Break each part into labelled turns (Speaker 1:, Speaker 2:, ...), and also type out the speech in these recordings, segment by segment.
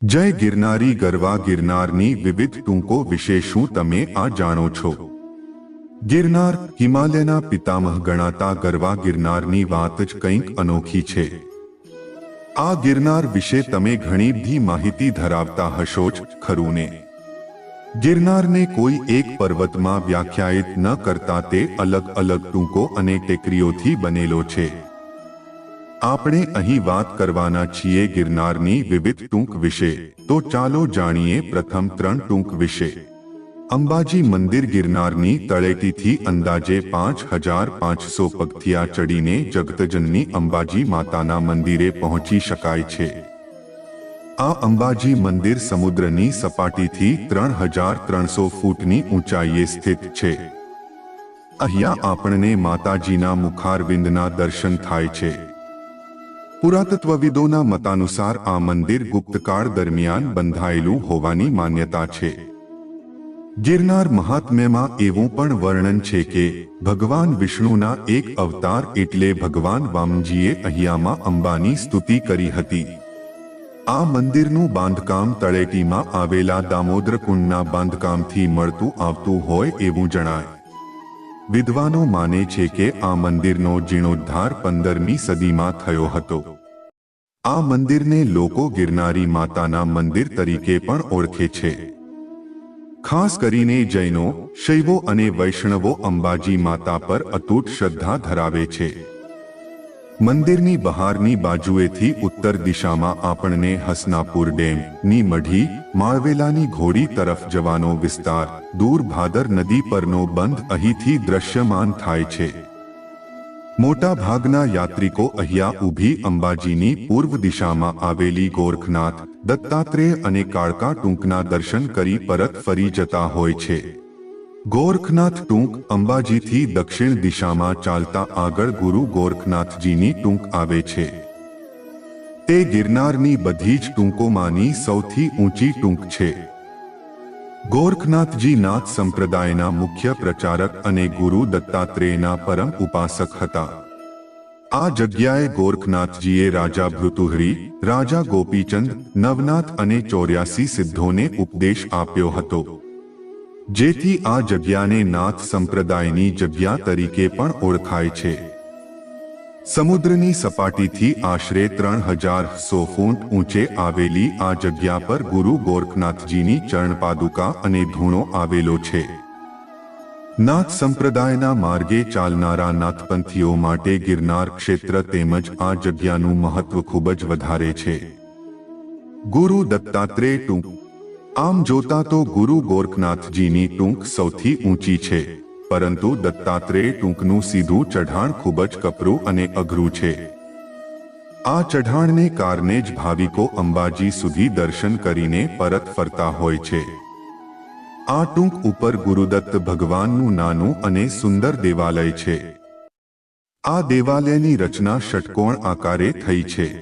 Speaker 1: જય ગિરનારી ગરવા ગિરનારની વિવિધ ટૂંકો વિશે શું તમે આ જાણો છો? ગિરનાર હિમાલયના પિતામહ ગણાતા ગરવા ગિરનારની વાત જ કંઈક અનોખી છે. આ ગિરનાર વિશે તમે ઘણી બધી માહિતી ધરાવતા હશો જ, ખરું ને? ગિરનારને કોઈ એક પર્વતમાં વ્યાખ્યાયિત ન કરતા તે અલગ અલગ ટૂંકો અને ટેકરીઓથી બનેલો છે. આપણે અહીં વાત કરવાના છીએ ગિરનારની વિવિધ ટૂંક વિશે. તો ચાલો જાણીએ પ્રથમ 3 ટૂંક વિશે. અંબાજી મંદિર ગિરનારની તળેટીથી અંદાજે 5500 પગથિયા ચડીને જગતજનની અંબાજી માતાના મંદિરે પહોંચી શકાય છે. આ અંબાજી મંદિર સમુદ્રની સપાટીથી 3300 ફૂટની ઊંચાઈએ સ્થિત છે. અહીંયા આપણને માતાજીના મુખારવિંદના દર્શન થાય છે. પુરાતત્વવિદોના મતાનુસાર આ મંદિર ગુપ્તકાળ દરમિયાન બંધાયેલું હોવાની માન્યતા છે. ગિરનાર મહાત્મ્યમાં એવું પણ વર્ણન છે કે ભગવાન વિષ્ણુના એક અવતાર એટલે ભગવાન વામનજીએ અહીંયામાં અંબાની સ્તુતિ કરી હતી. આ મંદિરનું બાંધકામ તળેટીમાં આવેલા દામોદર કુંડના બાંધકામથી મળતું આવતું હોય એવું જણાય. વિદ્વાનો માને છે કે આ મંદિરનો જીર્ણોદ્ધાર 15મી સદીમાં થયો હતો. આ મંદિરને લોકો ગિરનારી માતાના મંદિર તરીકે પણ ઓળખે છે. ખાસ કરીને જૈનો, શૈવો અને વૈષ્ણવો અંબાજી માતા પર અતૂટ શ્રદ્ધા ધરાવે છે. મંદિરની બહારની બાજુએથી ઉત્તર દિશામાં આપણને હસનાપુર ડેમ, ની મઢી, માળવેલાની ઘોડી તરફ જવાનો વિસ્તાર, દૂર ભાદર નદી પરનો બંધ અહીંથી દ્રશ્યમાન થાય છે. મોટા ભાગના યાત્રિકો અહીંયા ઊભી અંબાજીની પૂર્વ દિશામાં આવેલી ગોરખનાથ, દત્તાત્રેય અને કાળકા ટૂંકના દર્શન કરી પરત ફરી જતા હોય છે. ગોરખનાથ ટૂંક અંબાજીથી દક્ષિણ દિશામાં ચાલતા આગળ ગુરુ ગોરખનાથજીની ટૂંક આવે છે. તે ગિરનારની બધી જ ટૂંકોમાંની સૌથી ઊંચી ટૂંક છે. ગોરખનાથજી નાથ સંપ્રદાયના મુખ્ય પ્રચારક અને ગુરુ દત્તાત્રેયના પરમ ઉપાસક હતા. આ જગ્યાએ ગોરખનાથજીએ રાજા ભૃતુહરી, રાજા ગોપીચંદ, નવનાથ અને 84 સિદ્ધોને ઉપદેશ આપ્યો હતો. જેથી આ જગ્યાને નાથ સંપ્રદાયની જગ્યા તરીકે પણ ઓળખાય છે. સમુદ્રની સપાટીથી આશરે 3100 ફૂટ ઊંચે આવેલી આ જગ્યા પર ગુરુ ગોરખનાથજીની ચરણપાદુકા અને ધૂણો આવેલો છે. નાથ સંપ્રદાયના માર્ગે ચાલનારા નાથપંથીઓ માટે ગિરનાર ક્ષેત્ર તેમજ આ જગ્યાનું મહત્વ ખૂબ જ વધારે છે. ગુરુ દત્તાત્રેય ટૂંક. આમ જોતા તો ગુરુ ગોરખનાથજીની ટૂંક સૌથી ઊંચી છે, પરંતુ દત્તાત્રેય ટૂંકનું સીધું ચઢાણ ખૂબ જ કપરું અને અઘરું છે. આ ચઢાણને કારણે જ ભાવિકો અંબાજી સુધી દર્શન કરીને પરત ફરતા હોય છે. આ ટૂંક ઉપર ગુરુદત્ત ભગવાનનું નાનું અને સુંદર દેવાલય છે. આ દેવાલયની રચના ષટકોણ આકારે થઈ છે.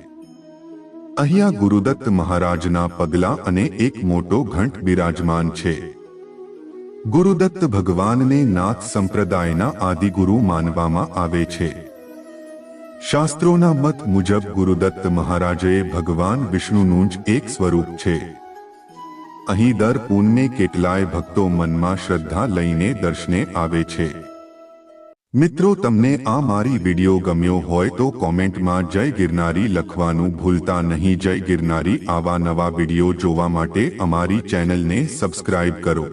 Speaker 1: અહીંયા ગુરુદત્ત મહારાજના પગલા અને એક મોટો ઘંટ બિરાજમાન છે. ગુરુદત્ત ભગવાનને નાથ સંપ્રદાયના આદિગુરુ માનવામાં આવે છે. શાસ્ત્રોના મત મુજબ ગુરુદત્ત મહારાજે ભગવાન વિષ્ણુનું જ એક સ્વરૂપ છે. અહીં દર પૂનમે કેટલાય ભક્તો મનમાં શ્રદ્ધા લઈને દર્શને આવે છે. મિત્રો, તમને આ મારી વિડીયો ગમ્યો હોય તો કોમેન્ટમાં જય ગિરનારી લખવાનું ભૂલતા નહીં. જય ગિરનારી આવા નવા વિડીયો જોવા માટે અમારી ચેનલને સબસ્ક્રાઇબ કરો.